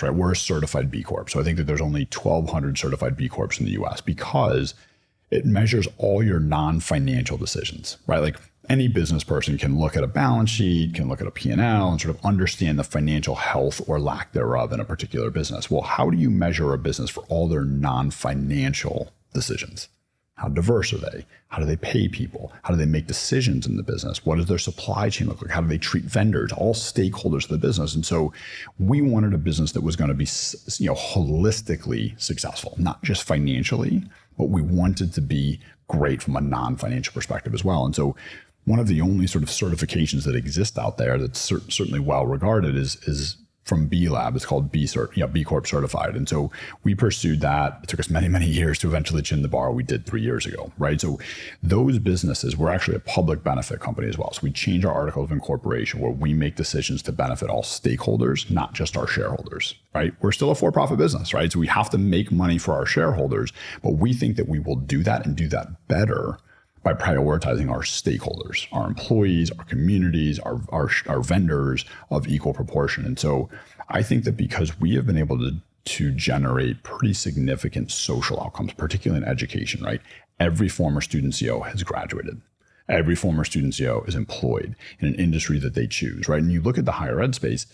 right? We're a certified B Corp. So I think that there's only 1,200 certified B Corps in the US because it measures all your non-financial decisions, right? Like any business person can look at a balance sheet, can look at a P&L and sort of understand the financial health or lack thereof in a particular business. Well, how do you measure a business for all their non-financial decisions? How diverse are they? How do they pay people? How do they make decisions in the business? What does their supply chain look like? How do they treat vendors? All stakeholders of the business. And so we wanted a business that was going to be, holistically successful, not just financially, but we wanted to be great from a non-financial perspective as well. And so one of the only sort of certifications that exist out there that's certainly well regarded is from B Lab. It's called B Corp certified. And so we pursued that. It took us many, many years to eventually chin the bar. We did 3 years ago, right? So those businesses were actually a public benefit company as well. So we changed our article of incorporation where we make decisions to benefit all stakeholders, not just our shareholders, right? We're still a for-profit business, right? So we have to make money for our shareholders, but we think that we will do that and do that better by prioritizing our stakeholders, our employees, our communities, our vendors of equal proportion. And so I think that because we have been able to generate pretty significant social outcomes, particularly in education, right? Every former student CEO has graduated. Every former student CEO is employed in an industry that they choose, right? And you look at the higher ed space,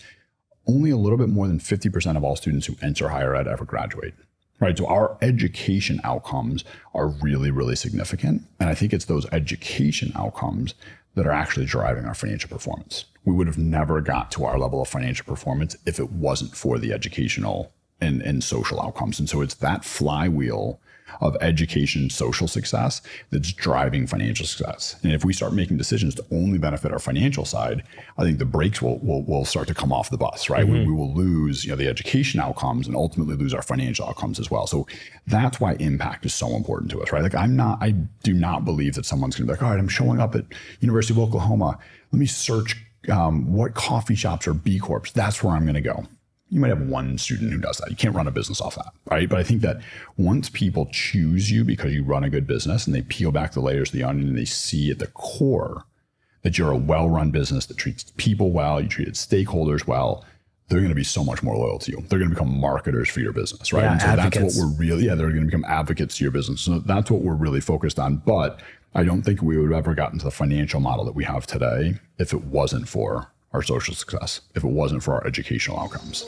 only a little bit more than 50% of all students who enter higher ed ever graduate. Right. So our education outcomes are really, really significant. And I think it's those education outcomes that are actually driving our financial performance. We would have never got to our level of financial performance if it wasn't for the educational and social outcomes. And so it's that flywheel of education, social success that's driving financial success. And if we start making decisions to only benefit our financial side, I think the brakes will start to come off the bus, right? We will lose the education outcomes and ultimately lose our financial outcomes as well. So that's why impact is so important to us, right? Like I do not believe that someone's gonna be like, all right, I'm showing up at University of Oklahoma. Let me search what coffee shops are B Corps. That's where I'm gonna go. You might have one student who does that. You can't run a business off that, right? But I think that once people choose you because you run a good business and they peel back the layers of the onion and they see at the core that you're a well-run business that treats people well, you treated stakeholders well, they're going to be so much more loyal to you. They're going to become marketers for your business, right? Yeah, and so advocates. That's what we're really, they're going to become advocates to your business. So that's what we're really focused on. But I don't think we would have ever gotten to the financial model that we have today if it wasn't for our social success, if it wasn't for our educational outcomes.